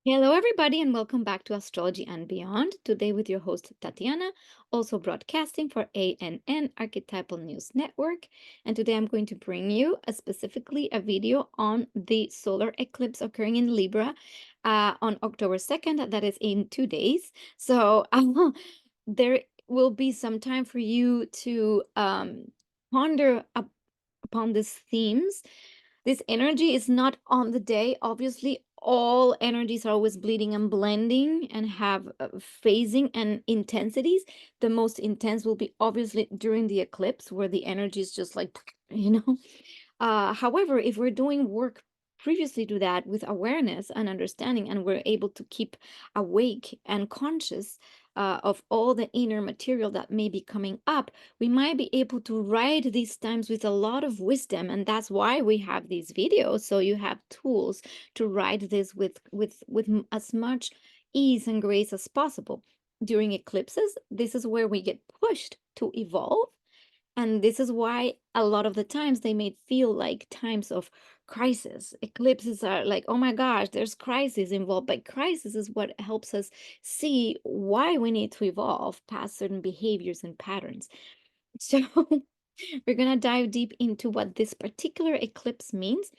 Hello, everybody, and welcome back to Astrology and Beyond. Today, with your host Tatiana, also broadcasting for ANN Archetypal News Network. And today, I'm going to bring you specifically a video on the solar eclipse occurring in Libra on October 2nd. That is in 2 days. So, there will be some time for you to ponder upon these themes. This energy is not on the day. Obviously, all energies are always bleeding and blending and have phasing and intensities. The most intense will be obviously during the eclipse, where the energy is just like, you know. However, if we're doing work previously to that with awareness and understanding, and we're able to keep awake and conscious of all the inner material that may be coming up, we might be able to ride these times with a lot of wisdom. And that's why we have these videos, so you have tools to ride this with as much ease and grace as possible. During eclipses, this is where we get pushed to evolve, and this is why a lot of the times they may feel like times of crisis. Eclipses are like, oh my gosh, there's crisis involved. But crisis is what helps us see why we need to evolve past certain behaviors and patterns. So we're going to dive deep into what this particular eclipse means.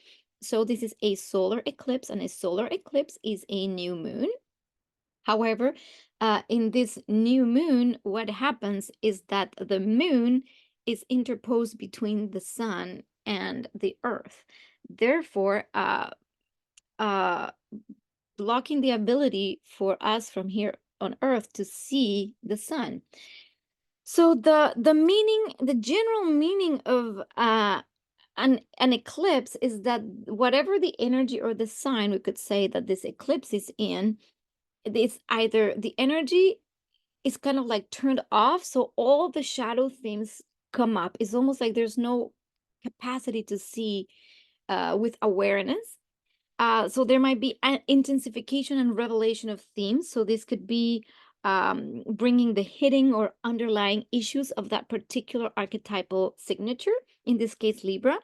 So this is a solar eclipse, and a solar eclipse is a new moon. However, in this new moon, what happens is that the moon is interposed between the sun and the earth, therefore uh, blocking the ability for us from here on earth to see the sun. So the meaning, the general meaning of an eclipse is that whatever the energy or the sign we could say that this eclipse is in, it's either the energy is kind of like turned off, so all the shadow themes come up. It's almost like there's no capacity to see with awareness. So there might be an intensification and revelation of themes. So this could be bringing the hidden or underlying issues of that particular archetypal signature, in this case, Libra.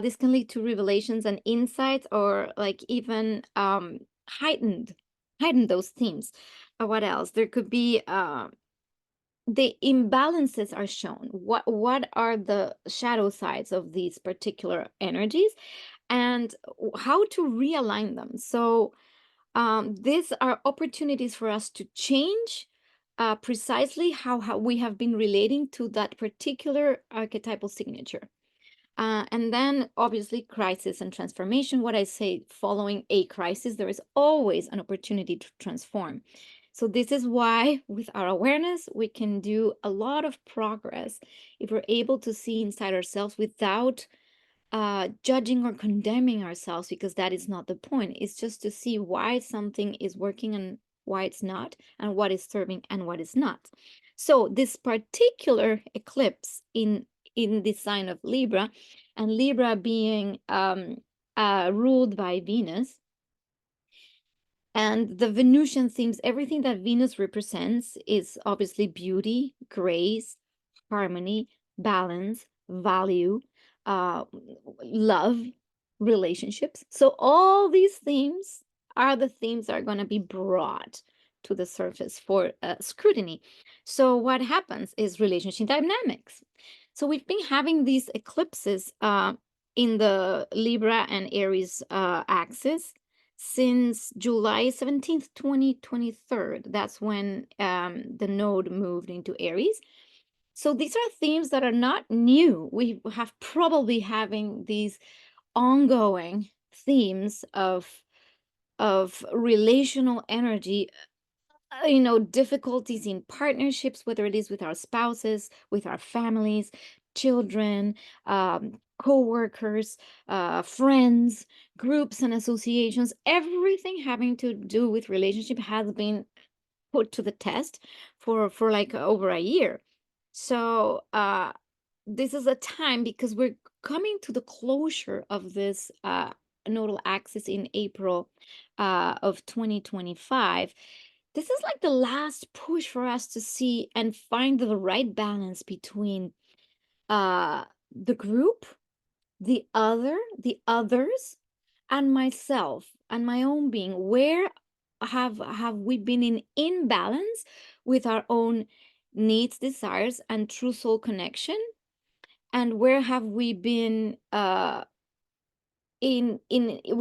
This can lead to revelations and insights, or like even heighten those themes. What else? There could be the imbalances are shown. What are the shadow sides of these particular energies, and how to realign them? So these are opportunities for us to change precisely how we have been relating to that particular archetypal signature. And then obviously crisis and transformation. What I say, following a crisis, there is always an opportunity to transform. So this is why with our awareness, we can do a lot of progress if we're able to see inside ourselves without judging or condemning ourselves, because that is not the point. It's just to see why something is working and why it's not, and what is serving and what is not. So this particular eclipse in the sign of Libra, and Libra being ruled by Venus, and the Venusian themes, everything that Venus represents is obviously beauty, grace, harmony, balance, value, uh, love, relationships. So all these themes are the themes that are going to be brought to the surface for scrutiny. So what happens is relationship dynamics. So we've been having these eclipses in the Libra and Aries axis since July 17th, 2023. That's when the node moved into Aries. So these are themes that are not new. We have probably having these ongoing themes of relational energy, difficulties in partnerships, whether it is with our spouses, with our families, children, co-workers, friends, groups and associations. Everything having to do with relationship has been put to the test for like over a year. So this is a time, because we're coming to the closure of this nodal axis in April of 2025. This is like the last push for us to see and find the right balance between the group, the others, and myself. and my own being. Where have we been in imbalance with our own needs, desires, and true soul connection? And where have we been in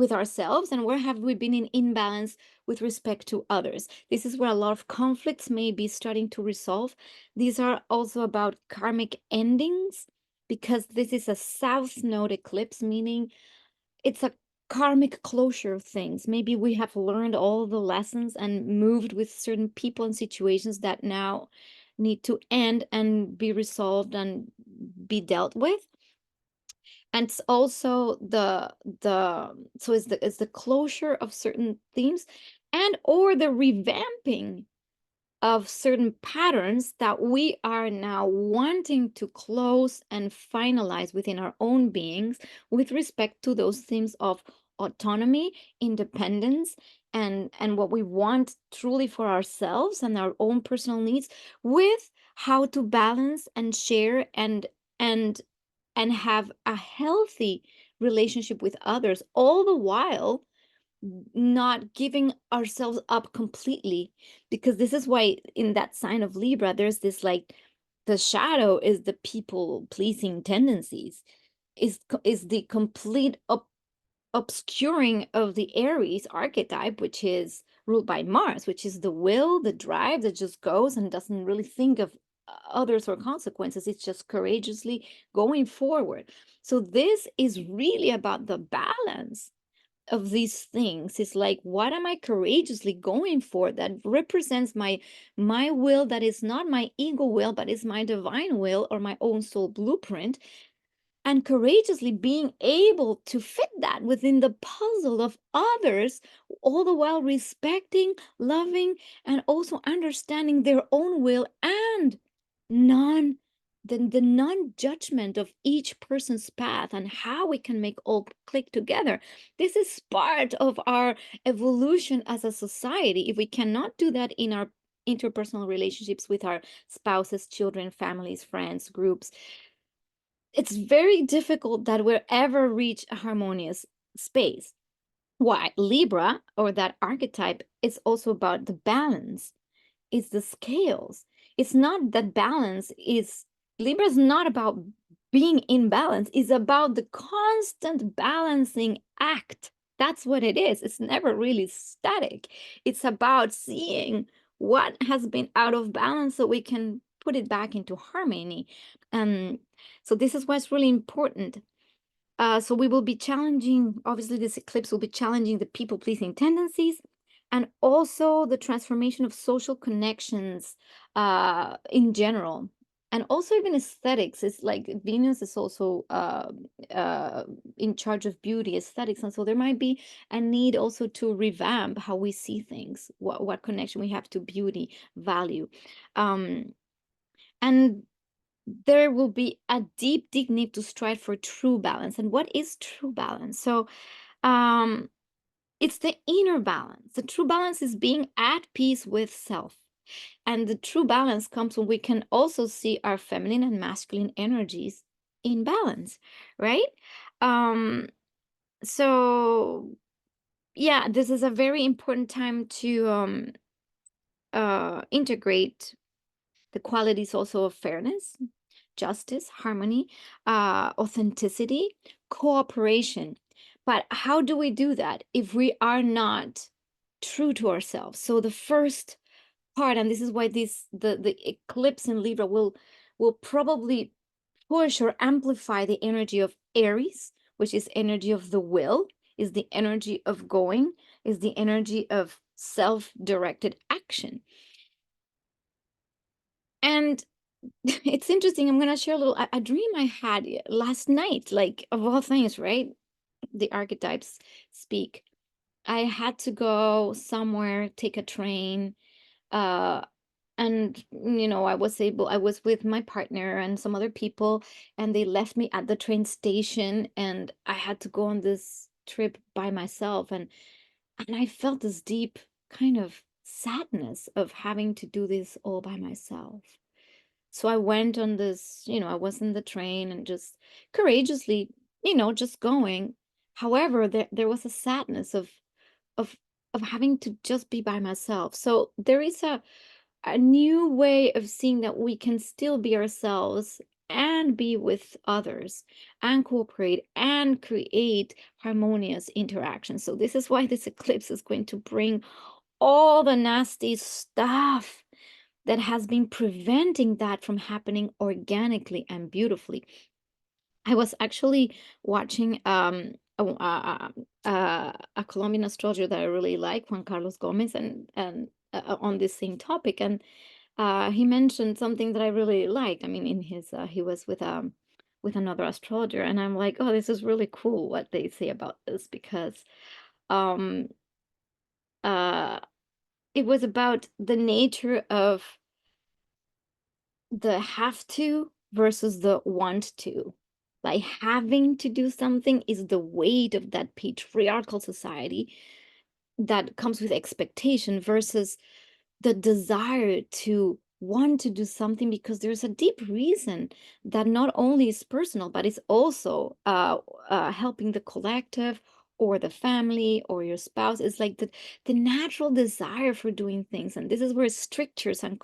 with ourselves, and where have we been in imbalance with respect to others? This is where a lot of conflicts may be starting to resolve. These are also about karmic endings, because this is a south node eclipse, meaning it's a karmic closure of things. Maybe we have learned all the lessons and moved with certain people and situations that now need to end and be resolved and be dealt with. And it's also the so it's the closure of certain themes, and or the revamping of certain patterns that we are now wanting to close and finalize within our own beings with respect to those themes of autonomy, independence, and what we want truly for ourselves and our own personal needs, with how to balance and share and and have a healthy relationship with others, all the while not giving ourselves up completely. Because this is why in that sign of Libra, there's this like, the shadow is the people pleasing tendencies, is the complete obscuring of the Aries archetype, which is ruled by Mars, which is the will, the drive that just goes and doesn't really think of others or consequences. It's just courageously going forward. So this is really about the balance of these things. It's like, what am I courageously going for that represents my will, that is not my ego will, but is my divine will or my own soul blueprint, and courageously being able to fit that within the puzzle of others, all the while respecting, loving, and also understanding their own will, and non the non-judgment of each person's path, and how we can make all click together. This is part of our evolution as a society. If we cannot do that in our interpersonal relationships with our spouses, children, families, friends, groups, it's very difficult that we'll ever reach a harmonious space. Why? Libra, or that archetype, is also about the balance. It's the scales. It's not that balance is, Libra is not about being in balance. It's about the constant balancing act. That's what it is. It's never really static. It's about seeing what has been out of balance so we can put it back into harmony. Um, so this is what's really important. So we will be challenging, obviously, this eclipse will be challenging the people-pleasing tendencies, and also the transformation of social connections in general. And also even aesthetics. It's like Venus is also uh, in charge of beauty, aesthetics. And so there might be a need also to revamp how we see things, what connection we have to beauty, value. Um, and there will be a deep, deep need to strive for true balance. And what is true balance? So, um, it's the inner balance. The true balance is being at peace with self. And the true balance comes when we can also see our feminine and masculine energies in balance, right? Um, so yeah, this is a very important time to integrate the qualities also of fairness, justice, harmony, authenticity, cooperation. But how do we do that if we are not true to ourselves? So the first part, and this is why the eclipse in Libra will probably push or amplify the energy of Aries, which is energy of the will, is the energy of going, is the energy of self-directed action. And it's interesting. I'm gonna share a dream I had last night, like, of all things, right? The archetypes speak. I had to go somewhere, take a train, uh, and I was with my partner and some other people, and they left me at the train station, and I had to go on this trip by myself, and I felt this deep kind of sadness of having to do this all by myself. So I went on this, I was in the train and just courageously, just going. However, there was a sadness of of having to just be by myself. So there is a new way of seeing that we can still be ourselves and be with others and cooperate and create harmonious interactions. So this is why this eclipse is going to bring all the nasty stuff that has been preventing that from happening organically and beautifully. I was actually watching a Colombian astrologer that I really like, Juan Carlos Gomez, and on this same topic, and he mentioned something that I really liked. I mean, in his he was with another astrologer, and I'm like, oh, this is really cool what they say about this, because um uh it was about the nature of the have to versus the want to. Like having to do something is the weight of that patriarchal society that comes with expectation versus the desire to want to do something because there's a deep reason that not only is personal, but it's also helping the collective or the family or your spouse. It's like the natural desire for doing things. And this is where strictures and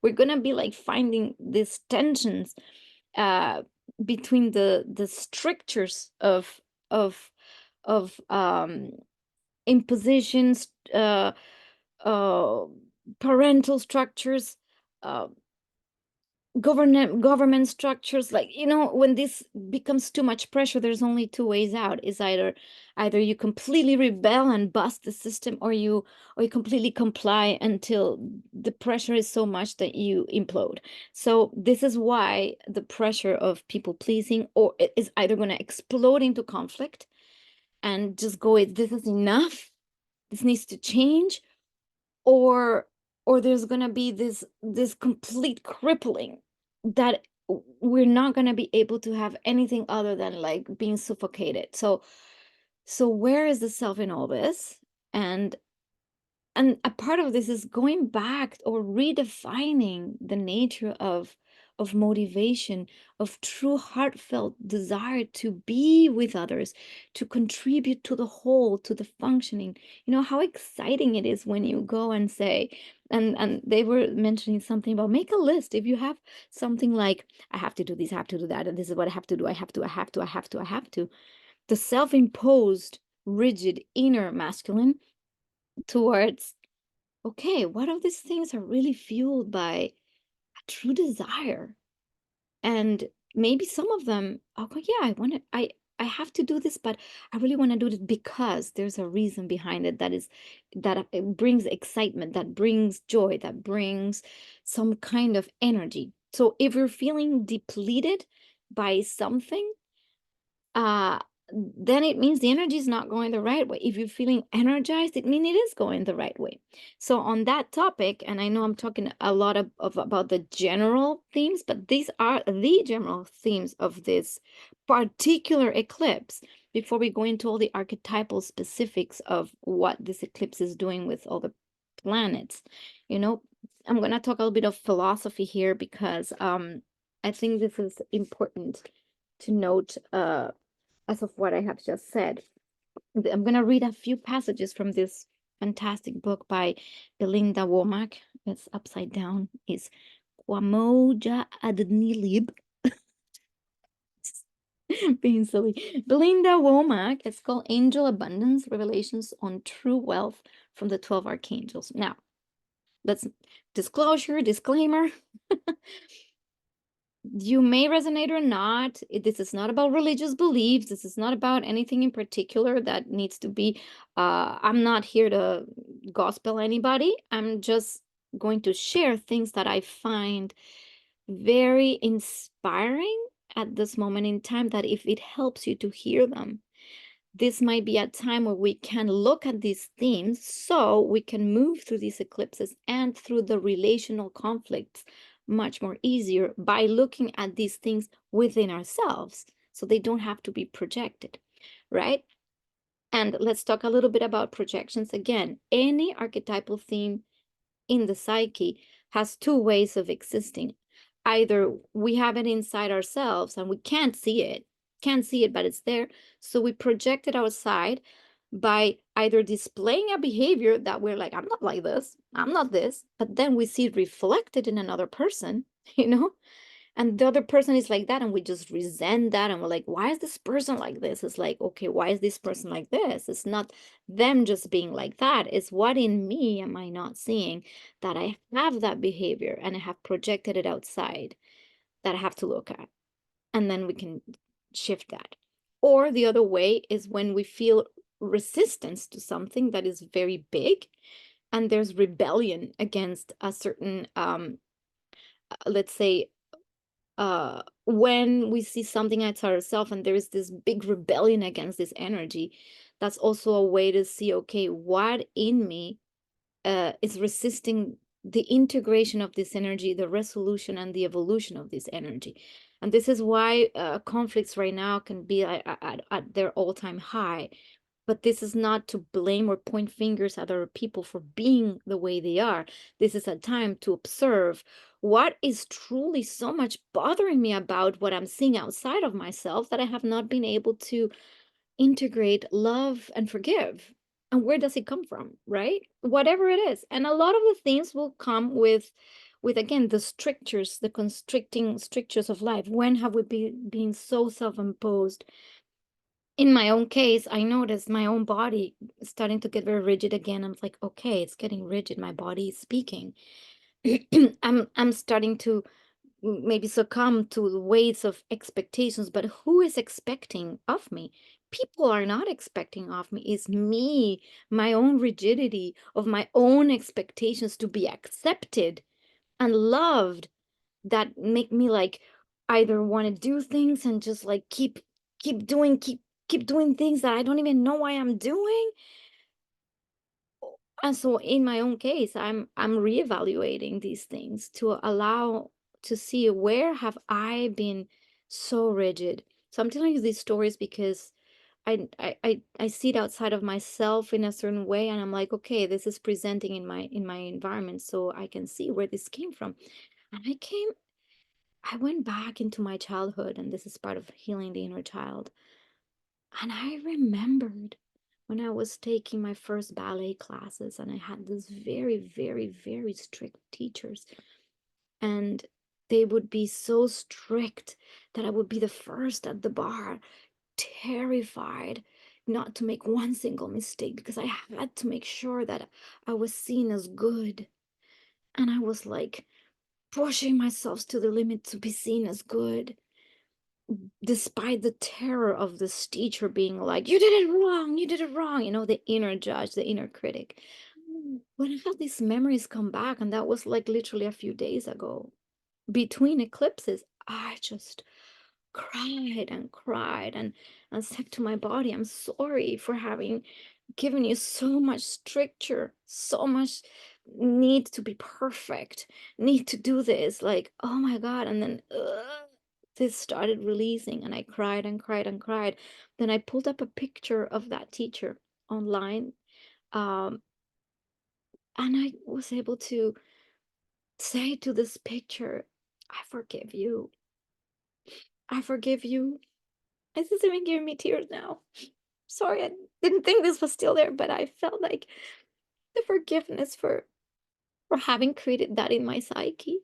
we're going to be like finding these tensions uh, between the strictures of of impositions, uh, parental structures, uh, government structures. Like, when this becomes too much pressure, there's only two ways out. Is either you completely rebel and bust the system, or you completely comply until the pressure is so much that you implode. So this is why the pressure of people pleasing or is either going to explode into conflict and just go, this is enough, this needs to change, or there's going to be this complete crippling that we're not going to be able to have anything other than like being suffocated. So where is the self in all this? And a part of this is going back or redefining the nature of motivation, of true heartfelt desire to be with others, to contribute to the whole, to the functioning. How exciting it is when you go and say, and they were mentioning something about make a list. If you have something like, I have to do this, I have to do that, and this is what I have to do, I have to, I have to, I have to, I have to. The self-imposed, rigid inner masculine towards, okay, what of these things are really fueled by a true desire? And maybe some of them, okay, yeah, I have to do this, but I really want to do it because there's a reason behind it that it brings excitement, that brings joy, that brings some kind of energy. So if you're feeling depleted by something, uh then it means the energy is not going the right way. If you're feeling energized, it means it is going the right way. So on that topic, and I know I'm talking a lot of about the general themes, but these are the general themes of this particular eclipse before we go into all the archetypal specifics of what this eclipse is doing with all the planets. I'm going to talk a little bit of philosophy here because I think this is important to note as of what I have just said. I'm going to read a few passages from this fantastic book by Belinda Womack. It's upside down. It's Kwamoja Adnilib. Being silly. Belinda Womack. It's called Angel Abundance, Revelations on True Wealth from the 12 Archangels. Now, let's disclaimer. You may resonate or not. This is not about religious beliefs. This is not about anything in particular that needs to be. I'm not here to gospel anybody. I'm just going to share things that I find very inspiring at this moment in time, that if it helps you to hear them, this might be a time where we can look at these themes so we can move through these eclipses and through the relational conflicts much more easier by looking at these things within ourselves, so they don't have to be projected, right? And let's talk a little bit about projections again. Any archetypal theme in the psyche has two ways of existing. Either we have it inside ourselves and we can't see it, but it's there. So we project it outside by either displaying a behavior that we're like, I'm not like this, I'm not this, but then we see it reflected in another person, you know, and the other person is like that, and we just resent that, and we're like, why is this person like this? It's like, okay, why is this person like this? It's not them just being like that. It's what in me am I not seeing, that I have that behavior and I have projected it outside, that I have to look at, and then we can shift that. Or the other way is when we feel resistance to something that is very big, and there's rebellion against a certain let's say, when we see something outside ourselves and there is this big rebellion against this energy, that's also a way to see, okay, what in me is resisting the integration of this energy, the resolution and the evolution of this energy. And this is why conflicts right now can be at their all-time high. But this is not to blame or point fingers at other people for being the way they are. This is a time to observe what is truly so much bothering me about what I'm seeing outside of myself, that I have not been able to integrate, love, and forgive. And where does it come from, right? Whatever it is. And a lot of the things will come with again the strictures, the constricting strictures of life. When have we been so self-imposed? In my own case, I noticed my own body starting to get very rigid again. I'm like, okay, it's getting rigid. My body is speaking. I'm starting to maybe succumb to the weights of expectations, but who is expecting of me? People are not expecting of me. It's me, my own rigidity of my own expectations to be accepted and loved, that make me like either want to do things and just like keep doing things that I don't even know why I'm doing. And so in my own case, I'm reevaluating these things to allow to see where have I been so rigid. So I'm telling you these stories because I see it outside of myself in a certain way, and I'm like, okay, this is presenting in my environment, so I can see where this came from. And I went back into my childhood, and this is part of healing the inner child. And I remembered when I was taking my first ballet classes, and I had these very, very, very strict teachers. And they would be so strict that I would be the first at the bar, terrified not to make one single mistake because I had to make sure that I was seen as good. And I was like pushing myself to the limit to be seen as good, despite the terror of this teacher being like, you did it wrong, you did it wrong, the inner judge, the inner critic. When I had these memories come back, and that was like literally a few days ago, between eclipses, I just cried and cried and said to my body, I'm sorry for having given you so much stricture, so much need to be perfect, need to do this, like, oh my God. And then this started releasing, and I cried and cried and cried. Then I pulled up a picture of that teacher online, um, and I was able to say to this picture, I forgive you. I forgive you. This is even giving me tears now. Sorry, I didn't think this was still there, but I felt like the forgiveness for having created that in my psyche.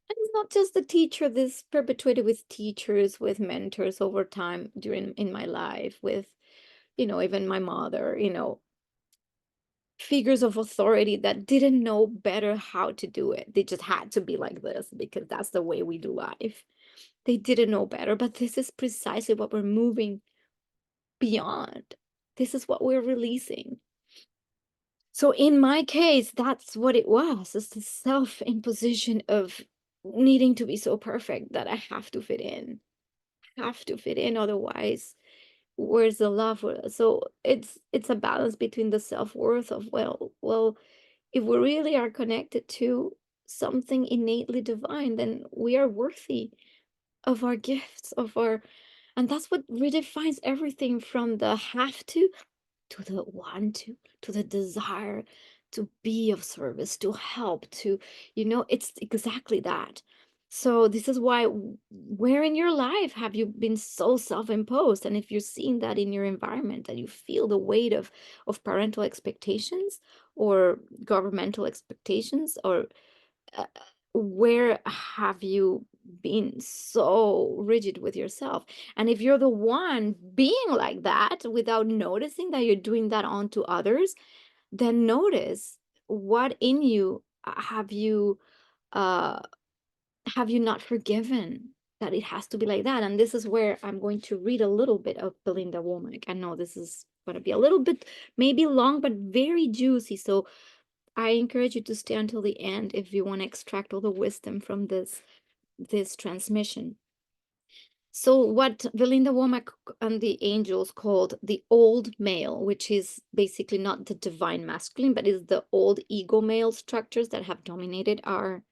And it's not just the teacher, this perpetuated with teachers, with mentors over time during in my life, with, even my mother, figures of authority that didn't know better how to do it. They just had to be like this because that's the way we do life. They didn't know better, but this is precisely what we're moving beyond. This is what we're releasing. So in my case, that's what it was. It's the self-imposition of needing to be so perfect that I have to fit in. Have to fit in, otherwise, where's the love? So it's a balance between the self-worth of, well, if we really are connected to something innately divine, then we are worthy of our gifts, and that's what redefines everything from the have to the want to the desire to be of service, to help, it's exactly that. So this is why, where in your life have you been so self-imposed? And if you're seeing that in your environment, that you feel the weight of parental expectations or governmental expectations, or uh, where have you been so rigid with yourself? And if you're the one being like that without noticing that you're doing that onto others, then notice what in you uh have you not forgiven that it has to be like that? And this is where I'm going to read a little bit of Belinda Womack. I know this is going to be a little bit maybe long, but very juicy. So I encourage you to stay until the end if you want to extract all the wisdom from this transmission. So what Belinda Womack and the angels called the old male, which is basically not the divine masculine, but is the old ego male structures that have dominated our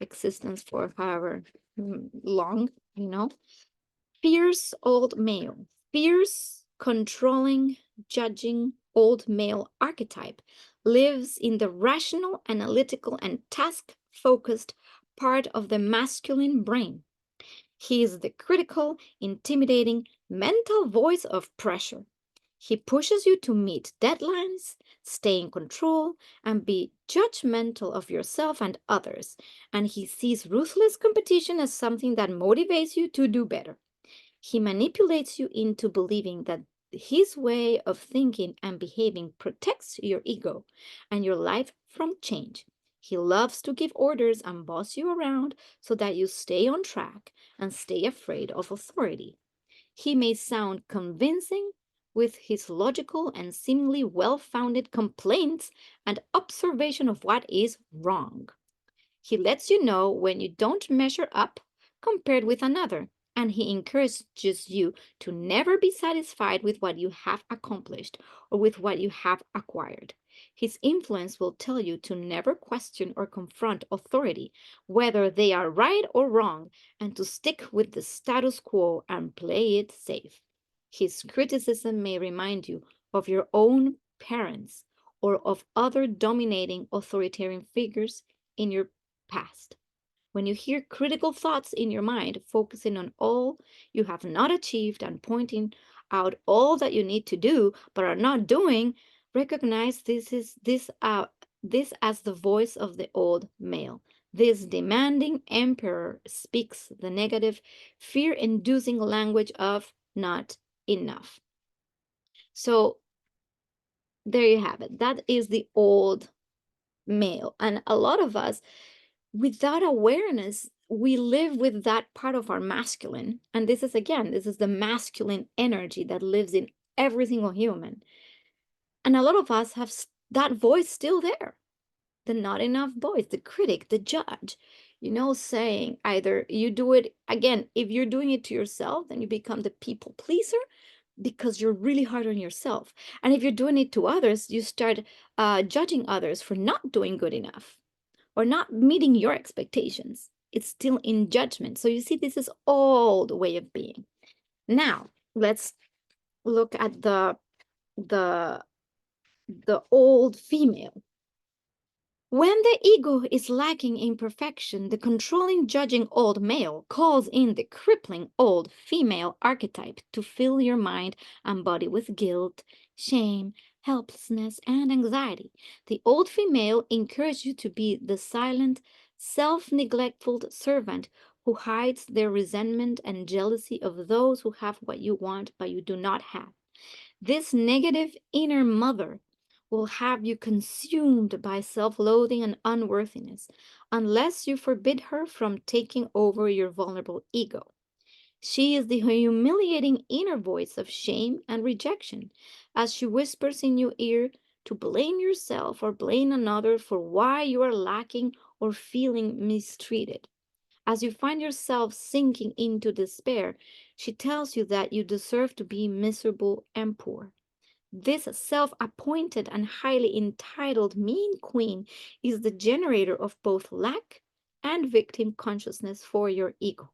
existence for however long, you know. Fierce old male, fierce, controlling, judging old male archetype lives in the rational, analytical, and task focused part of the masculine brain. He is the critical, intimidating, mental voice of pressure. He pushes you to meet deadlines, stay in control, and be judgmental of yourself and others. And he sees ruthless competition as something that motivates you to do better. He manipulates you into believing that his way of thinking and behaving protects your ego and your life from change. He loves to give orders and boss you around so that you stay on track and stay afraid of authority. He may sound convincing with his logical and seemingly well founded complaints and observation of what is wrong. He lets you know when you don't measure up compared with another, and he encourages you to never be satisfied with what you have accomplished or with what you have acquired. His influence will tell you to never question or confront authority, whether they are right or wrong, and to stick with the status quo and play it safe. His criticism may remind you of your own parents or of other dominating authoritarian figures in your past. When you hear critical thoughts in your mind, focusing on all you have not achieved and pointing out all that you need to do but are not doing, recognize this as the voice of the old male. This demanding emperor speaks the negative, fear-inducing language of not enough. So there you have it. That is the old male. And a lot of us, without awareness, we live with that part of our masculine. And this is, again, this is the masculine energy that lives in every single human. And a lot of us have that voice still there, the not enough voice, the critic, the judge, saying either you do it again, if you're doing it to yourself, then you become the people pleaser because you're really hard on yourself. And if you're doing it to others, you start judging others for not doing good enough or not meeting your expectations. It's still in judgment. So you see, this is all the way of being. Now, let's look at the the old female. When the ego is lacking in perfection, the controlling, judging old male calls in the crippling old female archetype to fill your mind and body with guilt, shame, helplessness, and anxiety. The old female encourages you to be the silent, self-neglectful servant who hides their resentment and jealousy of those who have what you want but you do not have. This negative inner mother will have you consumed by self-loathing and unworthiness unless you forbid her from taking over your vulnerable ego. She is the humiliating inner voice of shame and rejection as she whispers in your ear to blame yourself or blame another for why you are lacking or feeling mistreated. As you find yourself sinking into despair, she tells you that you deserve to be miserable and poor. This self appointed and highly entitled mean queen is the generator of both lack and victim consciousness for your ego.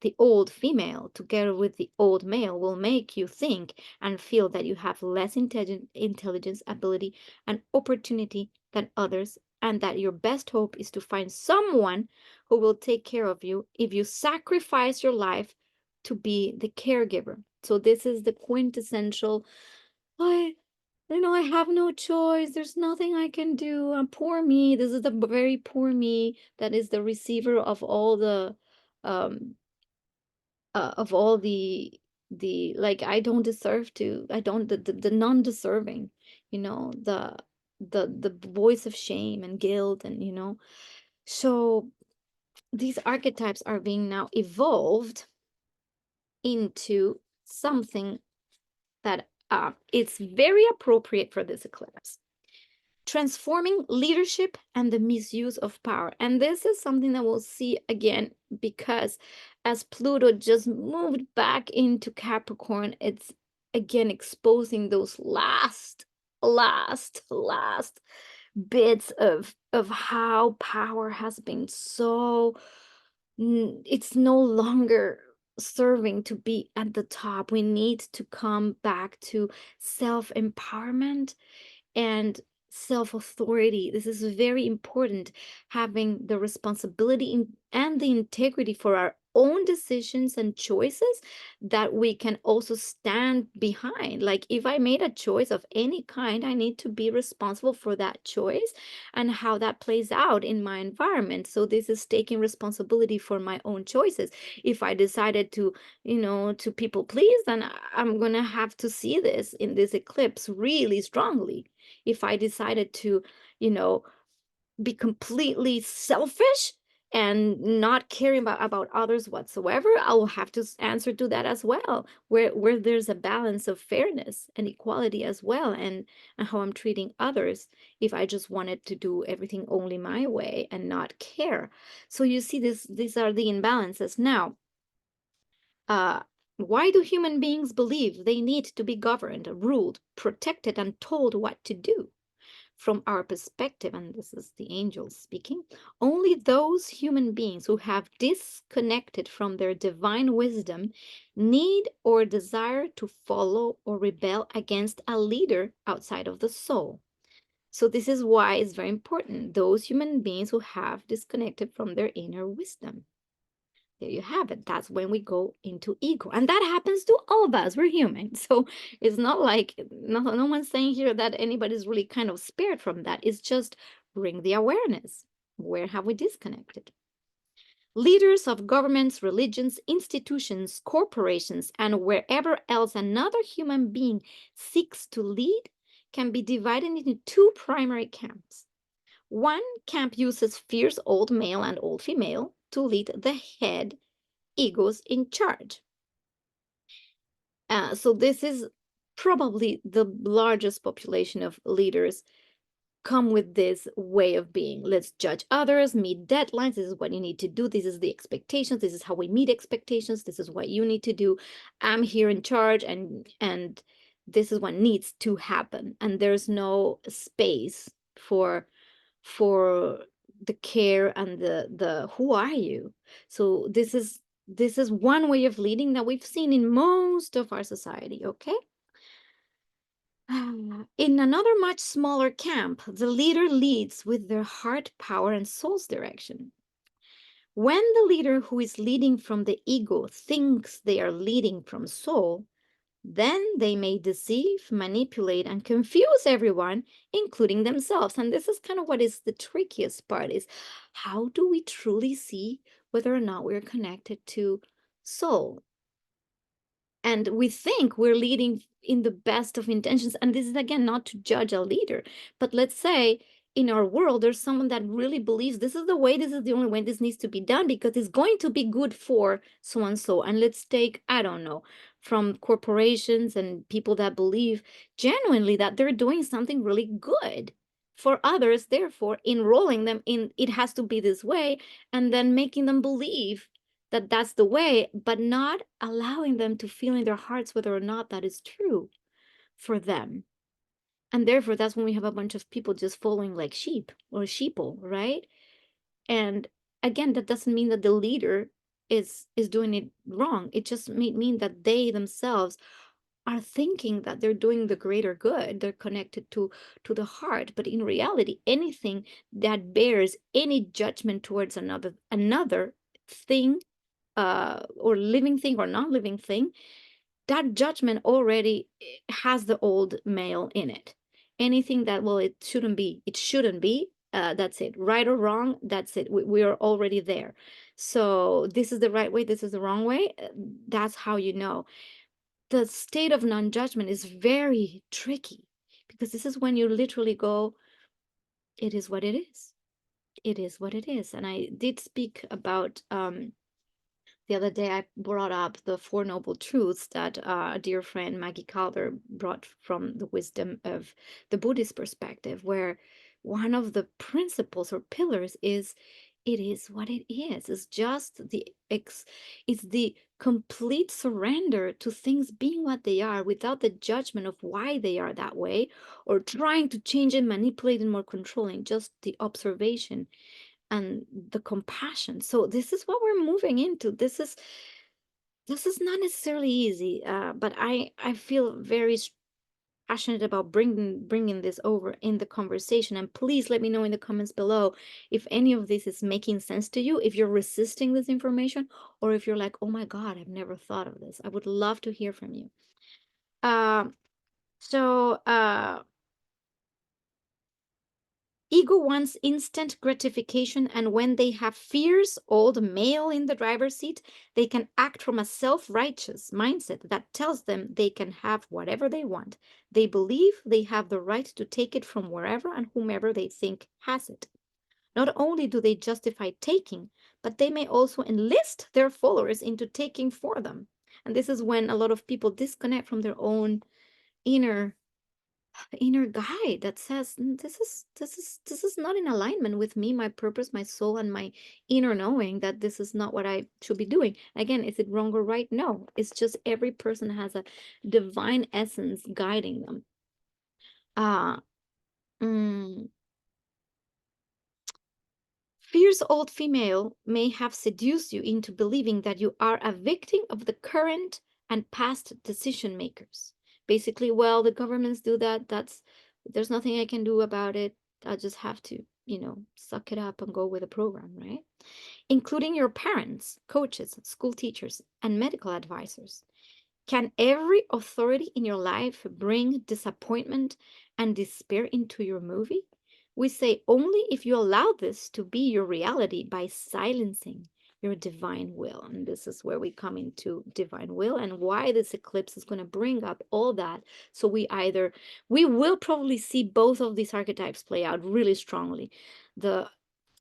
The old female, together with the old male, will make you think and feel that you have less intelligence, ability, and opportunity than others and that your best hope is to find someone who will take care of you if you sacrifice your life to be the caregiver. So this is the quintessential, I I have no choice. There's nothing I can do. I'm poor me. This is the very poor me that is the receiver of all the um of all the like I don't deserve to. I don't the non-deserving, the voice of shame and guilt, and so these archetypes are being now evolved into something that it's very appropriate for this eclipse: transforming leadership and the misuse of power. And this is something that we'll see again, because as Pluto just moved back into Capricorn, it's again exposing those last bits of how power has been so it's no longer serving to be at the top. We need to come back to self-empowerment and self-authority. This is very important, having the responsibility and the integrity for our own decisions and choices that we can also stand behind. Like, if I made a choice of any kind, I need to be responsible for that choice and how that plays out in my environment. So this is taking responsibility for my own choices. If I decided to people please, then I'm gonna have to see this in this eclipse really strongly. If I decided to, you know, be completely selfish and not caring about others whatsoever, I will have to answer to that as well, where there's a balance of fairness and equality as well, and how I'm treating others if I just wanted to do everything only my way and not care. So you see, these are the imbalances. Now, uh, why do human beings believe they need to be governed, ruled, protected, and told what to do? From our perspective, and this is the angels speaking, only those human beings who have disconnected from their divine wisdom need or desire to follow or rebel against a leader outside of the soul. So, this is why it's very important. Those human beings who have disconnected from their inner wisdom. There you have it. That's when we go into ego. And that happens to all of us. We're human. So it's not like no one's saying here that anybody's really kind of spared from that. It's just bring the awareness. Where have we disconnected? Leaders of governments, religions, institutions, corporations, and wherever else another human being seeks to lead can be divided into two primary camps. One camp uses fierce old male and old female to lead the head egos in charge. So this is probably the largest population of leaders come with this way of being. Let's judge others, meet deadlines. This is what you need to do. This is the expectations. This is how we meet expectations. This is what you need to do. I'm here in charge, and this is what needs to happen. And there's no space for the care and the who are you. So this is one way of leading that we've seen in most of our society. Okay. In another much smaller camp, the leader leads with their heart power and soul's direction. When the leader who is leading from the ego thinks they are leading from soul, then they may deceive, manipulate, and confuse everyone, including themselves. And this is kind of what is the trickiest part: is how do we truly see whether or not we're connected to soul? And we think we're leading in the best of intentions. And this is, again, not to judge a leader, but let's say in our world, there's someone that really believes this is the way, this is the only way this needs to be done because it's going to be good for so and so. And let's take, I don't know, from corporations and people that believe genuinely that they're doing something really good for others, therefore enrolling them in it has to be this way, and then making them believe that that's the way, but not allowing them to feel in their hearts whether or not that is true for them. And therefore, that's when we have a bunch of people just following like sheep or sheeple, right? And again, that doesn't mean that the leader is doing it wrong. It just may mean that they themselves are thinking that they're doing the greater good. They're connected to the heart, but in reality, anything that bears any judgment towards another thing, or living thing or non-living thing, that judgment already has the old male in it. Anything that, well, it shouldn't be, it shouldn't be. That's it. Right or wrong, that's it. We are already there. So this is the right way, this is the wrong way. That's how you know. The state of non-judgment is very tricky, because this is when you literally go, it is what it is. It is what it is. And I did speak about, the other day, I brought up the Four Noble Truths that a dear friend, Maggie Calder, brought from the wisdom of the Buddhist perspective, where one of the principles or pillars is, it is what it is. It's just it's the complete surrender to things being what they are, without the judgment of why they are that way, or trying to change and manipulate and more controlling, just the observation and the compassion. So this is what we're moving into. This is not necessarily easy, but I feel very passionate about bringing this over in the conversation. And please let me know in the comments below if any of this is making sense to you, if you're resisting this information, or if you're like, oh my God, I've never thought of this. I would love to hear from you. Uh, so ego wants instant gratification, and when they have fierce old male in the driver's seat, they can act from a self-righteous mindset that tells them they can have whatever they want. They believe they have the right to take it from wherever and whomever they think has it. Not only do they justify taking, but they may also enlist their followers into taking for them. And this is when a lot of people disconnect from their own inner guide that says, this is not in alignment with me, my purpose, my soul, and my inner knowing that this is not what I should be doing." Again, is it wrong or right? No, it's just every person has a divine essence guiding them. uh mm, Fierce old female may have seduced you into believing that you are a victim of the current and past decision makers. Basically, well, the governments do that. There's nothing I can do about it. I just have to, suck it up and go with the program, right? Including your parents, coaches, school teachers, and medical advisors. Can every authority in your life bring disappointment and despair into your movie? We say only if you allow this to be your reality by silencing your divine will. And this is where we come into divine will and why this eclipse is going to bring up all that. So we will probably see both of these archetypes play out really strongly. The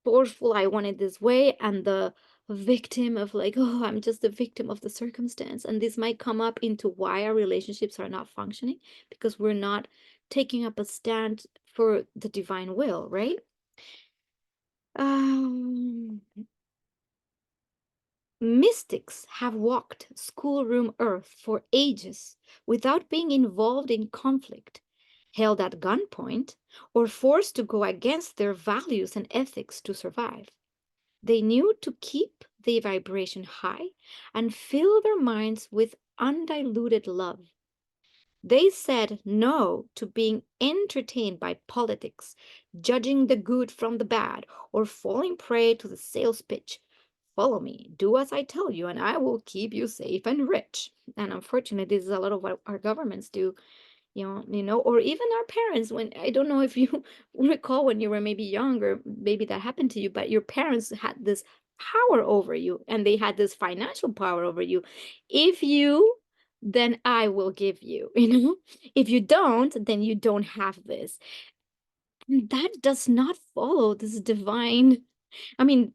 forceful, I want it this way, and the victim of like, oh, I'm just the victim of the circumstance. And this might come up into why our relationships are not functioning, because we're not taking up a stand for the divine will, right? um Mystics have walked schoolroom earth for ages without being involved in conflict, held at gunpoint, or forced to go against their values and ethics to survive. They knew to keep the vibration high and fill their minds with undiluted love. They said no to being entertained by politics, judging the good from the bad, or falling prey to the sales pitch. Follow me, do as I tell you, and I will keep you safe and rich. And unfortunately, this is a lot of what our governments do, or even our parents. When, I don't know if you recall when you were maybe younger, maybe that happened to you, but your parents had this power over you, and they had this financial power over you. If you, then I will give you, if you don't, then you don't have this. And that does not follow this divine, I mean,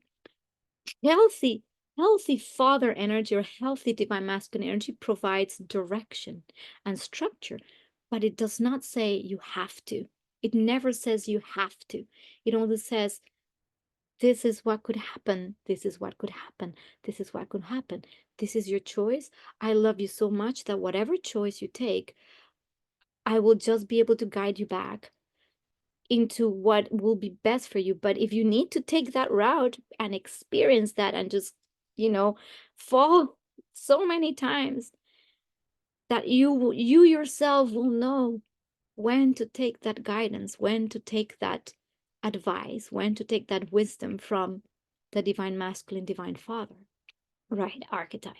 healthy healthy father energy or healthy divine masculine energy provides direction and structure, but it does not say you have to. It never says you have to. It only says, this is what could happen, this is what could happen, this is what could happen, this is your choice. I love you so much that whatever choice you take, I will just be able to guide you back into what will be best for you. But if you need to take that route and experience that and just, fall so many times, that you yourself will know when to take that guidance, when to take that advice, when to take that wisdom from the divine masculine, divine father, right? Archetype.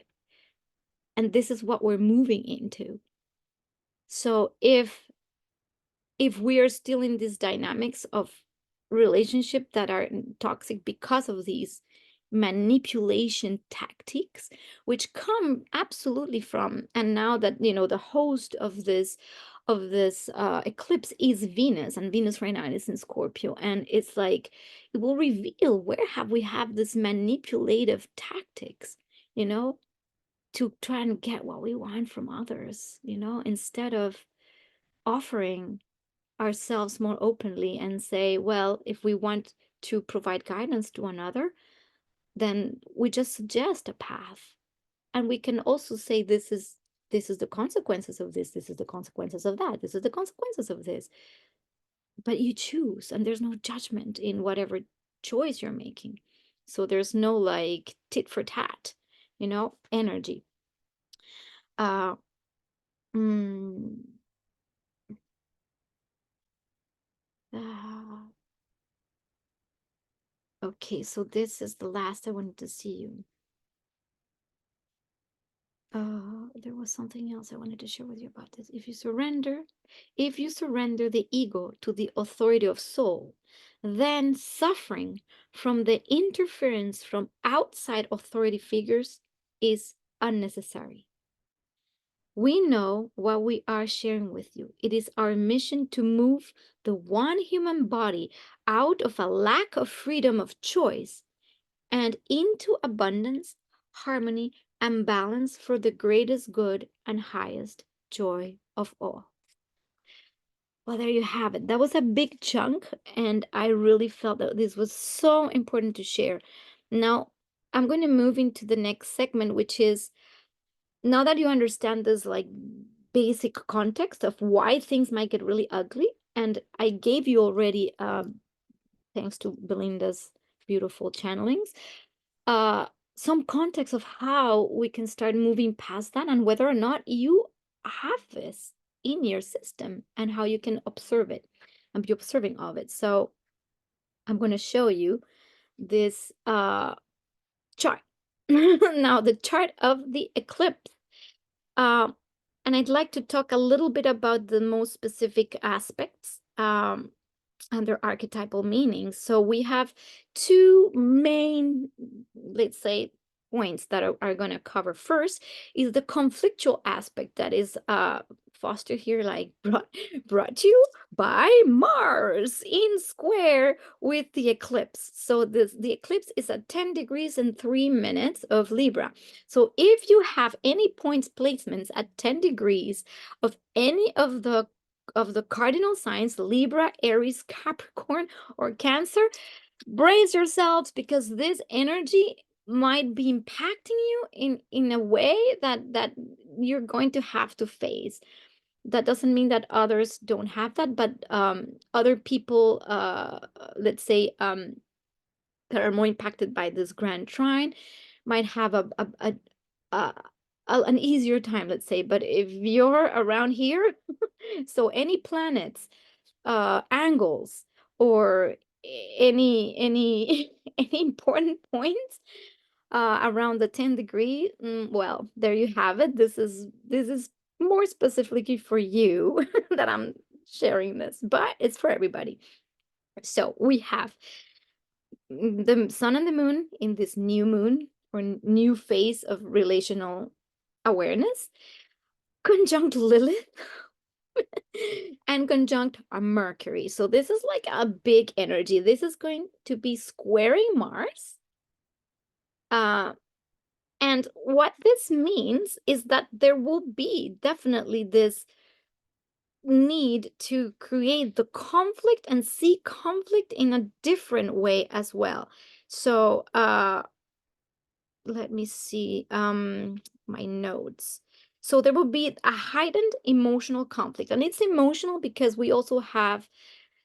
And this is what we're moving into. So if we are still in these dynamics of relationship that are toxic because of these manipulation tactics, which come absolutely from, and now that the host of this eclipse is Venus, and Venus right now is in Scorpio, and it's like it will reveal where we have this manipulative tactics, to try and get what we want from others, instead of offering ourselves more openly and say, well, if we want to provide guidance to another, then we just suggest a path. And we can also say, this is the consequences of this is the consequences of that, this is the consequences of this. But you choose, and there's no judgment in whatever choice you're making. So there's no like tit for tat, energy. Uh, mm, uh, okay, so this is the last I wanted to see you. There was something else I wanted to share with you about this. If you surrender the ego to the authority of soul, then suffering from the interference from outside authority figures is unnecessary. We know what we are sharing with you. It is our mission to move the one human body out of a lack of freedom of choice and into abundance, harmony, and balance for the greatest good and highest joy of all. Well, there you have it. That was a big chunk, and I really felt that this was so important to share. Now, I'm going to move into the next segment, which is, now that you understand this like basic context of why things might get really ugly, and I gave you already, thanks to Belinda's beautiful channelings, uh some context of how we can start moving past that, and whether or not you have this in your system, and how you can observe it and be observing of it. So I'm going to show you this chart. Now, the chart of the eclipse, um and I'd like to talk a little bit about the most specific aspects and their archetypal meanings. So we have two main, let's say, points that are going to cover. First is the conflictual aspect that is fostered here, like brought to you by Mars in square with the eclipse. So the eclipse is at 10 degrees and 3 minutes of Libra. So if you have any points placements at 10 degrees of any of the cardinal signs, Libra, Aries, Capricorn, or Cancer, brace yourselves, because this energy might be impacting you in a way that you're going to have to face. That doesn't mean that others don't have that, but other people, let's say, that are more impacted by this grand trine might have a an easier time, let's say. But if you're around here, so any planets, angles, or any any important points around the 10 degree, well, there you have it. This is more specifically for you that I'm sharing this, but it's for everybody. So we have the sun and the moon in this new moon, or new phase of relational awareness, conjunct Lilith and conjunct Mercury. So this is like a big energy. This is going to be squaring Mars. And what this means is that there will be definitely this need to create the conflict and see conflict in a different way as well. So let me see my notes. So there will be a heightened emotional conflict, and it's emotional because we also have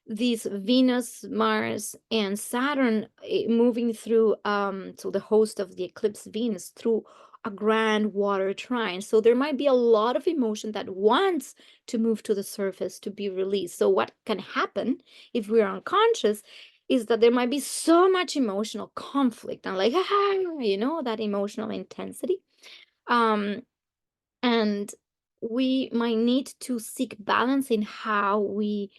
these Venus, Mars, and Saturn moving through, so the host of the eclipse, Venus, through a grand water trine. So there might be a lot of emotion that wants to move to the surface to be released. So what can happen if we're unconscious is that there might be so much emotional conflict and like, that emotional intensity. Um, and we might need to seek balance in how we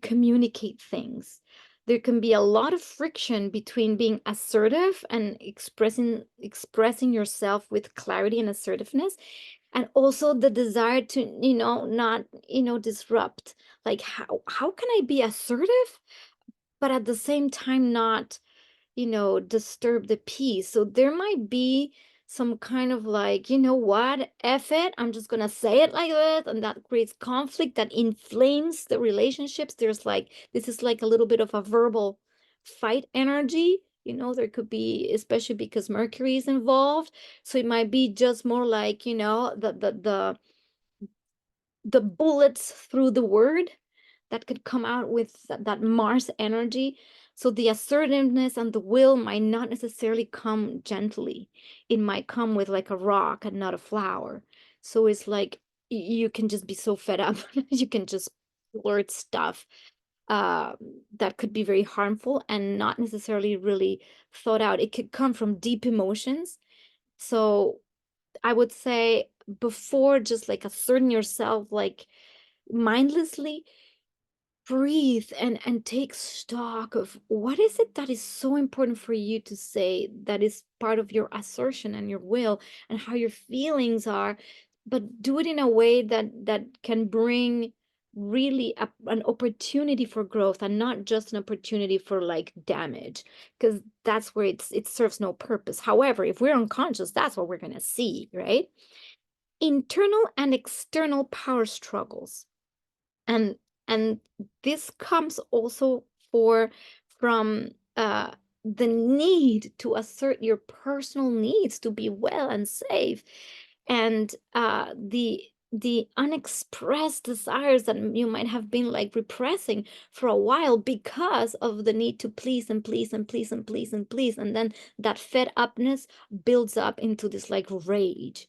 communicate things. There can be a lot of friction between being assertive and expressing yourself with clarity and assertiveness, and also the desire to, not, disrupt. Like how can I be assertive, but at the same time not, disturb the peace? So there might be some kind of like, you know what, F it, I'm just gonna say it like this, and that creates conflict that inflames the relationships. There's like, this is like a little bit of a verbal fight energy. There could be, especially because Mercury is involved. So it might be just more like, the bullets through the word that could come out with that Mars energy. So the assertiveness and the will might not necessarily come gently. It might come with like a rock and not a flower. So it's like you can just be so fed up. You can just blurt stuff uh, that could be very harmful and not necessarily really thought out. It could come from deep emotions. So I would say, before just like asserting yourself like mindlessly, breathe and take stock of what is it that is so important for you to say, that is part of your assertion and your will, and how your feelings are, but do it in a way that can bring really an opportunity for growth, and not just an opportunity for like damage, because that's where it serves no purpose. However, if we're unconscious, that's what we're going to see, right? Internal and external power struggles, and and this comes also for from the need to assert your personal needs to be well and safe, and the unexpressed desires that you might have been like repressing for a while because of the need to please and please and please and please and please, and then that fed upness builds up into this like rage,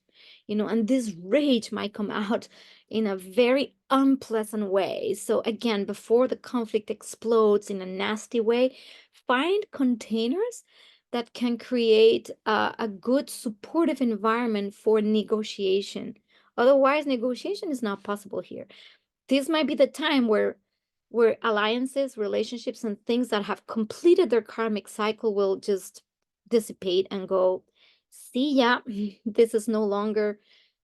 and this rage might come out in a very unpleasant way. So again, before the conflict explodes in a nasty way, find containers that can create a good supportive environment for negotiation. Otherwise, negotiation is not possible here. This might be the time where alliances, relationships, and things that have completed their karmic cycle will just dissipate and go, see ya, this is no longer,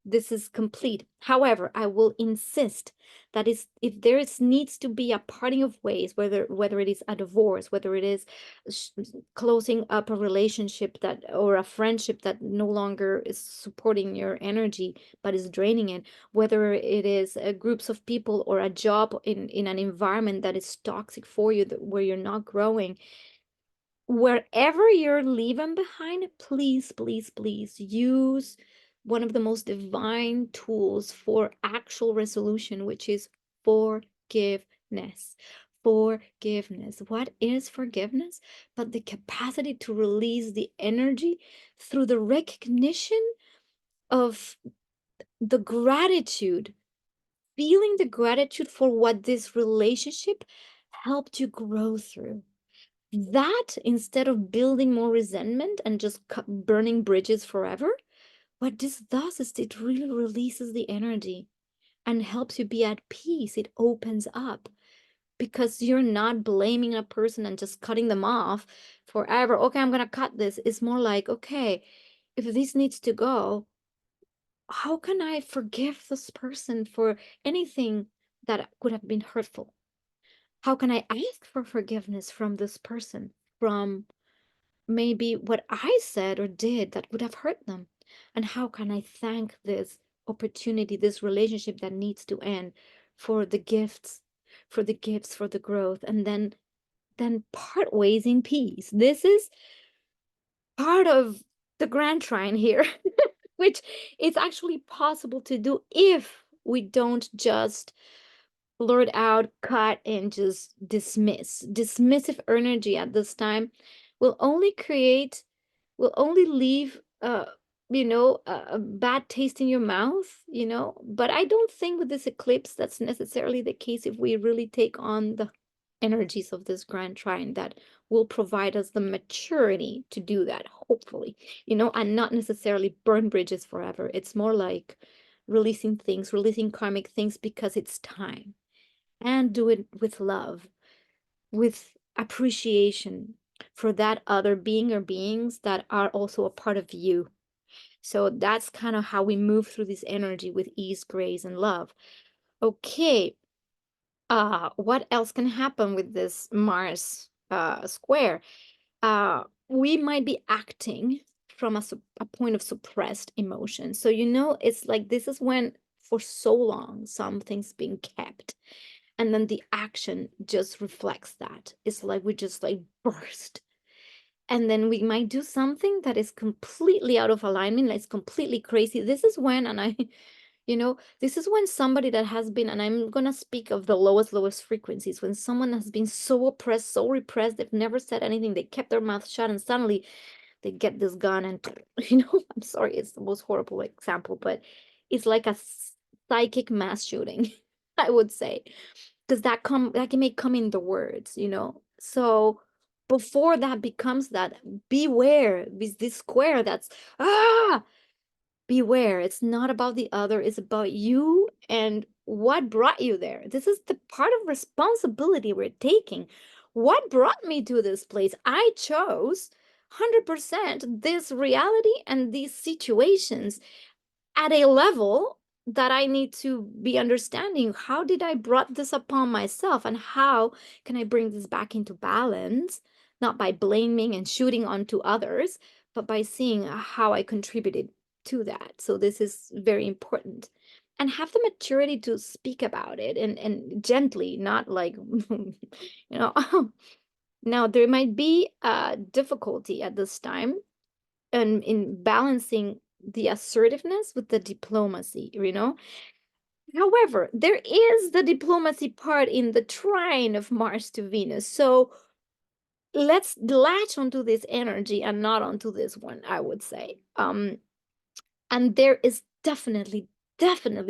this is complete. However, I will insist that is, if there is needs to be a parting of ways, whether it is a divorce, whether it is closing up a relationship that, or a friendship that no longer is supporting your energy but is draining it, whether it is groups of people or a job in an environment that is toxic for you, where you're not growing, wherever you're leaving behind, please, please, please use one of the most divine tools for actual resolution, which is forgiveness. Forgiveness. What is forgiveness? But the capacity to release the energy through the recognition of the gratitude, feeling the gratitude for what this relationship helped you grow through. That, instead of building more resentment and just burning bridges forever, what this does is it really releases the energy and helps you be at peace. It opens up because you're not blaming a person and just cutting them off forever. Okay, I'm going to cut this. It's more like, okay, if this needs to go, how can I forgive this person for anything that could have been hurtful? How can I ask for forgiveness from this person, from maybe what I said or did that would have hurt them? And how can I thank this opportunity, this relationship that needs to end, for the gifts, for the gifts, for the growth, and then part ways in peace. This is part of the grand trine here, which is actually possible to do if we don't just blurt out, cut, and just dismiss. Dismissive energy at this time will only create, will only leave a bad taste in your mouth, but I don't think with this eclipse that's necessarily the case if we really take on the energies of this grand trine that will provide us the maturity to do that, hopefully, and not necessarily burn bridges forever. It's more like releasing things, releasing karmic things because it's time, and do it with love, with appreciation for that other being or beings that are also a part of you. So that's kind of how we move through this energy with ease, grace, and love. Okay, what else can happen with this Mars square? We might be acting from a point of suppressed emotion. So, it's like this is when for so long something's being kept. And then the action just reflects that. It's like we just like burst. And then we might do something that is completely out of alignment, like it's completely crazy. This is when, and this is when somebody that has been, and I'm gonna speak of the lowest frequencies, when someone has been so oppressed, so repressed, they've never said anything, they kept their mouth shut, and suddenly they get this gun and, I'm sorry, it's the most horrible example, but it's like a psychic mass shooting, I would say, because that may come in the words. So before that becomes that, beware with this square that's beware. It's not about the other, it's about you and what brought you there. This is the part of responsibility we're taking. What brought me to this place? I chose 100% this reality and these situations at a level that I need to be understanding. How did I brought this upon myself, and how can I bring this back into balance? Not by blaming and shooting onto others, but by seeing how I contributed to that. So this is very important. And have the maturity to speak about it, and gently, not like, now there might be difficulty at this time and in balancing the assertiveness with the diplomacy. However, there is the diplomacy part in the trine of Mars to Venus. So let's latch onto this energy and not onto this one, I would say. And there is definitely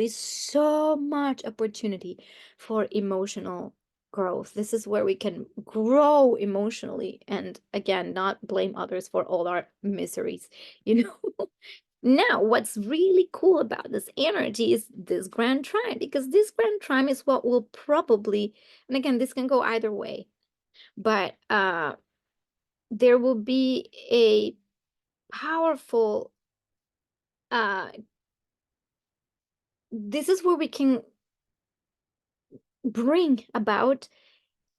so much opportunity for emotional growth. This is where we can grow emotionally and, again, not blame others for all our miseries, you know. Now, what's really cool about this energy is this grand trine, because this grand trine is what will probably, and again, this can go either way, but there will be a powerful, this is where we can bring about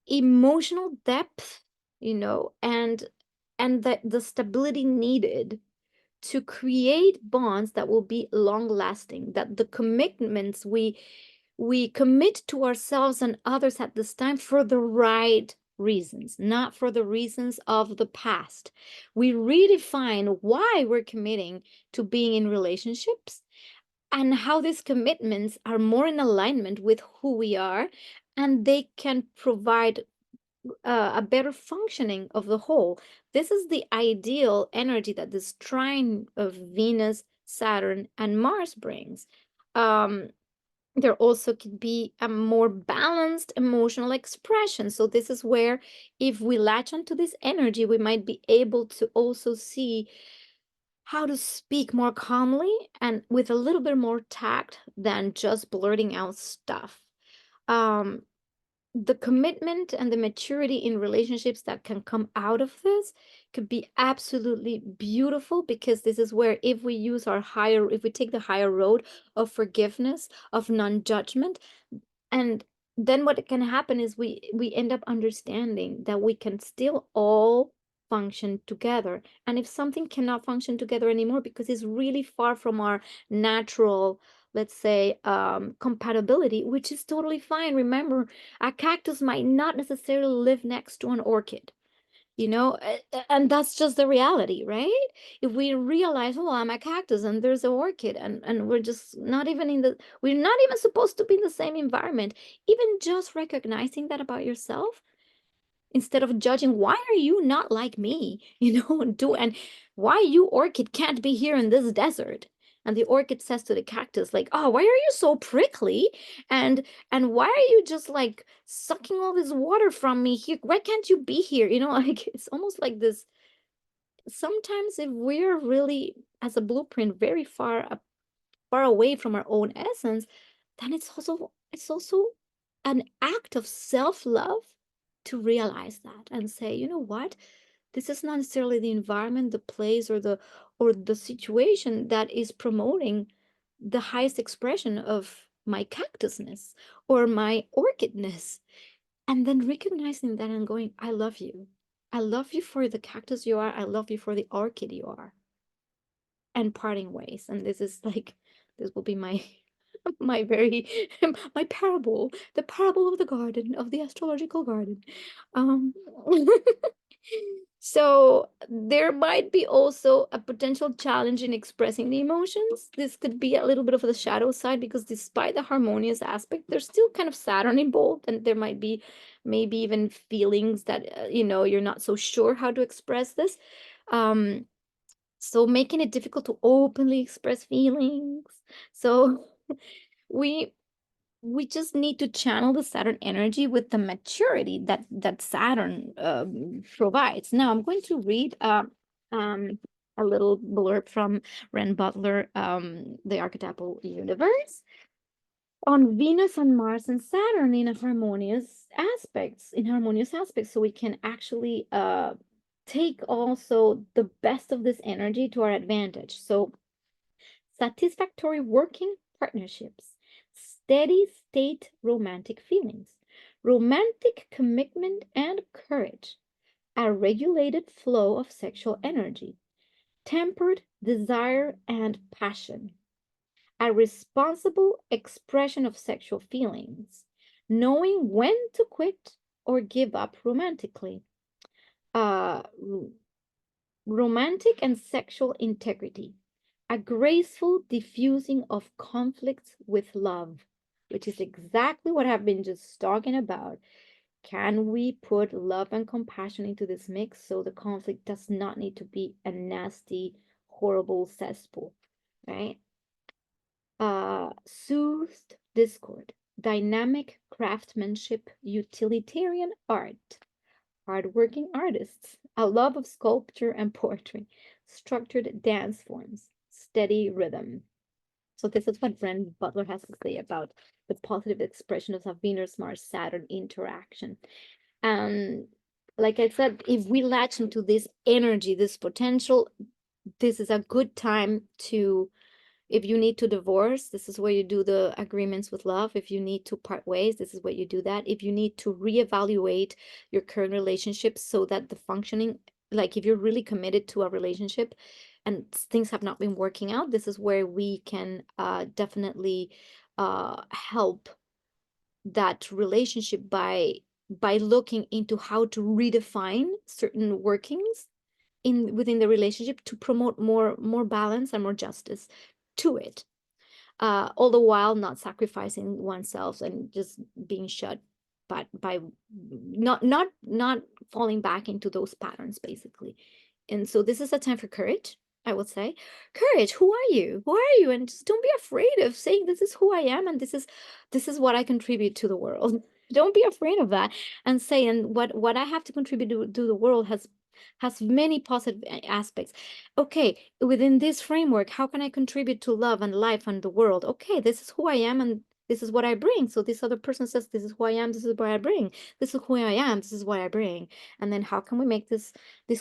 emotional depth, and the stability needed to create bonds that will be long lasting, that the commitments we commit to ourselves and others at this time for the right reasons, not for the reasons of the past. We redefine why we're committing to being in relationships, and how these commitments are more in alignment with who we are, and they can provide a better functioning of the whole. This is the ideal energy that this trine of Venus, Saturn, and Mars brings. There also could be a more balanced emotional expression. So this is where, if we latch onto this energy, we might be able to also see how to speak more calmly and with a little bit more tact than just blurting out stuff. Um, the commitment and the maturity in relationships that can come out of this could be absolutely beautiful, because this is where, if we take the higher road of forgiveness, of non-judgment, and then what can happen is we end up understanding that we can still all function together. And if something cannot function together anymore because it's really far from our natural, let's say, compatibility, which is totally fine. Remember, a cactus might not necessarily live next to an orchid, and that's just the reality, right? If we realize, oh, I'm a cactus and there's an orchid, and we're just not even we're not even supposed to be in the same environment, even just recognizing that about yourself, instead of judging, why are you not like me, and why you orchid can't be here in this desert? And the orchid says to the cactus, like, oh, why are you so prickly? And why are you just like sucking all this water from me here? Why can't you be here? You know, like it's almost like this. Sometimes if we're really, as a blueprint, very far away from our own essence, then it's also an act of self-love to realize that and say, you know what? This is not necessarily the environment, the place, or the situation that is promoting the highest expression of my cactusness or my orchidness. And then recognizing that and going, I love you. I love you for the cactus you are. I love you for the orchid you are. And parting ways. And this is like, this will be my my very my parable, the parable of the garden, of the astrological garden. um so there might be also a potential challenge in expressing the emotions. This could be a little bit of the shadow side, because despite the harmonious aspect, there's still kind of Saturn involved, and there might be maybe even feelings that you're not so sure how to express this. So making it difficult to openly express feelings. So we we just need to channel the Saturn energy with the maturity that Saturn provides. Now I'm going to read a little blurb from Ren Butler, The Archetypal Universe, on Venus and Mars and Saturn in harmonious aspects, so we can actually take also the best of this energy to our advantage. So satisfactory working partnerships, steady state romantic feelings, romantic commitment and courage, a regulated flow of sexual energy, tempered desire and passion, a responsible expression of sexual feelings, knowing when to quit or give up romantically, uh, romantic and sexual integrity, a graceful diffusing of conflicts with love, which is exactly what I've been just talking about. Can we put love and compassion into this mix so the conflict does not need to be a nasty, horrible cesspool, right? Soothed discord, dynamic craftsmanship, utilitarian art, hardworking artists, a love of sculpture and poetry, structured dance forms, steady rhythm. So this is what Brent Butler has to say about the positive expression of a Venus-Mars-Saturn interaction. And like I said, if we latch into this energy, this potential, this is a good time to, if you need to divorce, this is where you do the agreements with love. If you need to part ways, this is where you do that. If you need to reevaluate your current relationship so that the functioning, like if you're really committed to a relationship and things have not been working out, this is where we can definitely help that relationship by looking into how to redefine certain workings within the relationship to promote more balance and more justice to it, all the while not sacrificing oneself and just being shut, but by not falling back into those patterns, basically. And so this is a time for courage, I would say. Courage. Who are you? Who are you? And just don't be afraid of saying, this is who I am, and this is what I contribute to the world. Don't be afraid of that, and say, and what I have to contribute to the world has many positive aspects. Okay, within this framework, how can I contribute to love and life and the world? Okay, this is who I am, and this is what I bring. So this other person says, this is who I am, this is what I bring. This is who I am, this is what I bring. And then how can we make these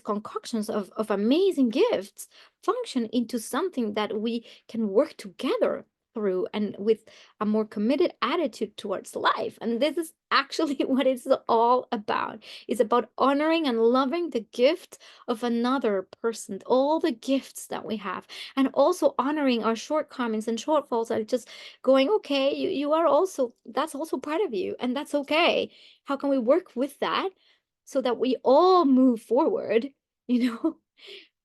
concoctions of amazing gifts function into something that we can work together through, and with a more committed attitude towards life? And this is actually what it's all about. It's about honoring and loving the gift of another person, all the gifts that we have, and also honoring our shortcomings and shortfalls, and just going, okay, you are also, that's also part of you, and that's okay. How can we work with that so that we all move forward, you know?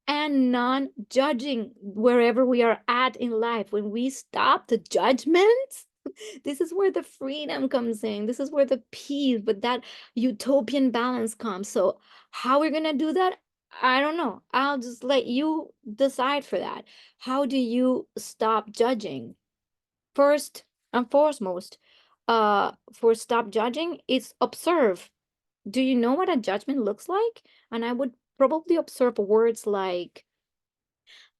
And non-judging wherever we are at in life. When we stop the judgments, this is where the freedom comes in. This is where the peace, but that utopian balance comes. So how we're gonna do that? I don't know. I'll just let you decide for that. How do you stop judging? First and foremost, for stop judging, it's observe. Do you know what a judgment looks like? And I would probably observe words like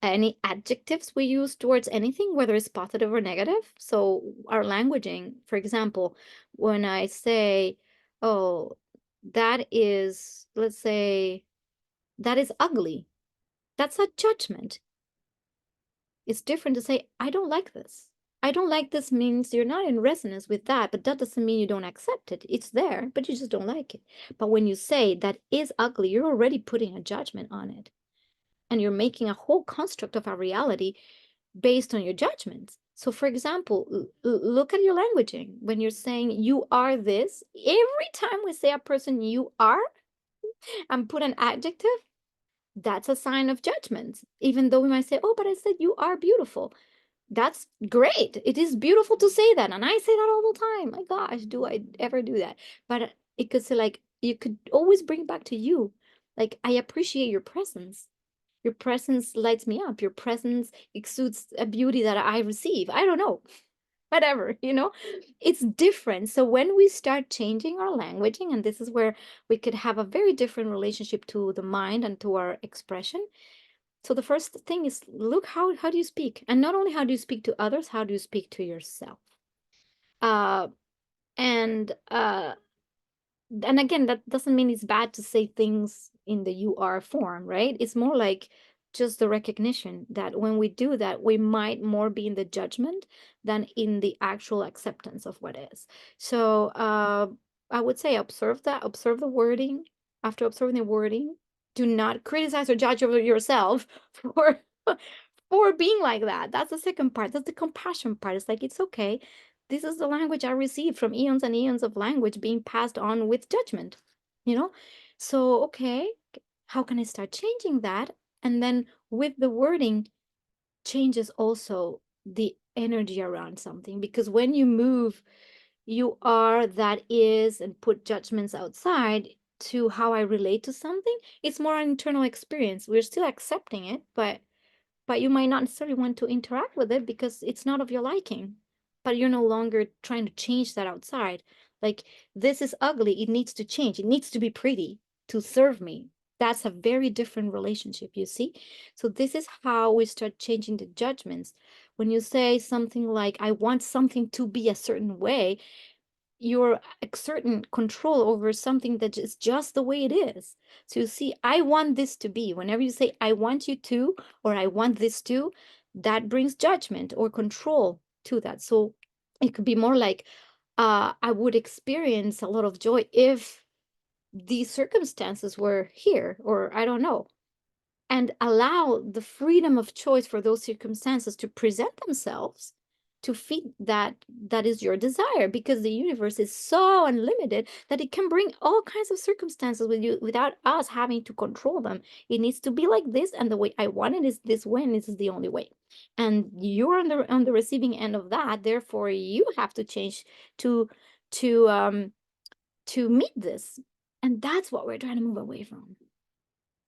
any adjectives we use towards anything, whether it's positive or negative. So our languaging, for example, when I say, oh, that is, let's say, that is ugly, that's a judgment. It's different to say, I don't like this. I don't like this means you're not in resonance with that, but that doesn't mean you don't accept it. It's there, but you just don't like it. But when you say that is ugly, you're already putting a judgment on it. And you're making a whole construct of a reality based on your judgments. So, for example, look at your languaging. When you're saying you are this, every time we say a person you are and put an adjective, that's a sign of judgment. Even though we might say, oh, but I said you are beautiful. That's great. It is beautiful to say that. And I say that all the time. My gosh, do I ever do that? But it could say, like, you could always bring it back to you. Like, I appreciate your presence. Your presence lights me up. Your presence exudes a beauty that I receive. I don't know. Whatever, it's different. So when we start changing our languaging, and this is where we could have a very different relationship to the mind and to our expression. So the first thing is look how do you speak? And not only how do you speak to others, how do you speak to yourself? Uh and again, that doesn't mean it's bad to say things in the you are form, right? It's more like just the recognition that when we do that, we might more be in the judgment than in the actual acceptance of what is. So I would say observe that, observe the wording. After observing the wording, do not criticize or judge over yourself for for being like that. That's the second part. That's the compassion part. It's like, it's okay. This is the language I received from eons and eons of language being passed on with judgment, you know? So, okay, how can I start changing that? And then with the wording, changes also the energy around something. Because when you move, you are, that is, and put judgments outside to how I relate to something, it's more an internal experience. We're still accepting it, but you might not necessarily want to interact with it because it's not of your liking. But you're no longer trying to change that outside. Like, this is ugly, it needs to change, it needs to be pretty to serve me. That's a very different relationship, you see? So this is how we start changing the judgments. When you say something like, I want something to be a certain way, you're exerting control over something that is just the way it is. So you see, I want this to be. Whenever you say, I want you to, or I want this to, that brings judgment or control to that. So it could be more like, I would experience a lot of joy if these circumstances were here, or I don't know, and allow the freedom of choice for those circumstances to present themselves to fit that is your desire, because the universe is so unlimited that it can bring all kinds of circumstances with you without us having to control them. It needs to be like this, and the way I want it is this way, and this is the only way. And you're on the receiving end of that, therefore you have to change to to um to meet this. And that's what we're trying to move away from.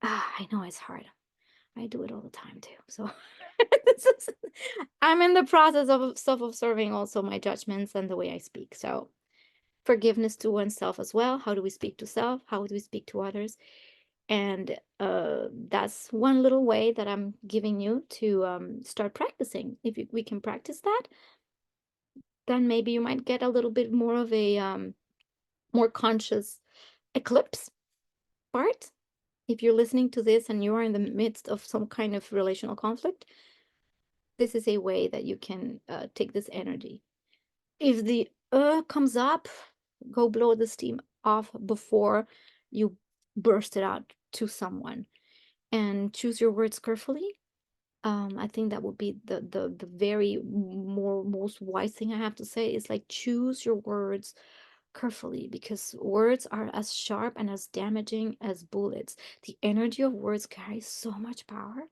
I know it's hard. I do it all the time too. So this is, I'm in the process of self-observing also my judgments and the way I speak. So forgiveness to oneself as well. How do we speak to self? How do we speak to others? And that's one little way that I'm giving you to start practicing. If we can practice that, then maybe you might get a little bit more of a more conscious eclipse part. If you're listening to this and you are in the midst of some kind of relational conflict, this is a way that you can take this energy. If the comes up, go blow the steam off before you burst it out to someone, and choose your words carefully. I think that would be the very most wise thing I have to say is, like, choose your words carefully, because words are as sharp and as damaging as bullets. The energy of words carries so much power.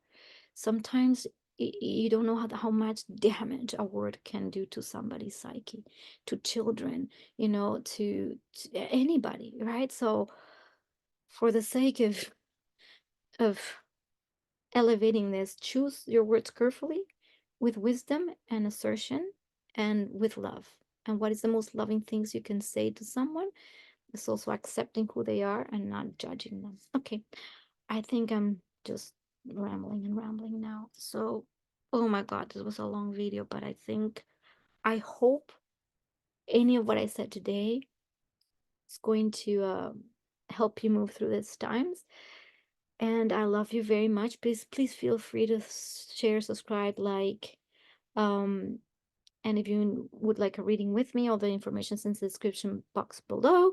Sometimes you don't know how much damage a word can do to somebody's psyche, to children, to anybody, right? So for the sake of of elevating this. Choose your words carefully, with wisdom and assertion, and with love. And what is the most loving things you can say to someone? It's also accepting who they are and not judging them. Okay, I think I'm just rambling and rambling now. So, oh my God, this was a long video, but I hope any of what I said today is going to help you move through these times. And I love you very much. Please feel free to share, subscribe, like. Um, and if you would like a reading with me, all the information is in the description box below.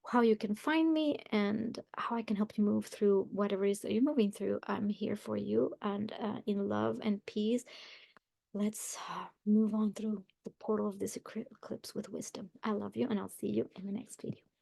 How you can find me and how I can help you move through whatever it is that you're moving through. I'm here for you, and in love and peace. Let's move on through the portal of this eclipse with wisdom. I love you, and I'll see you in the next video.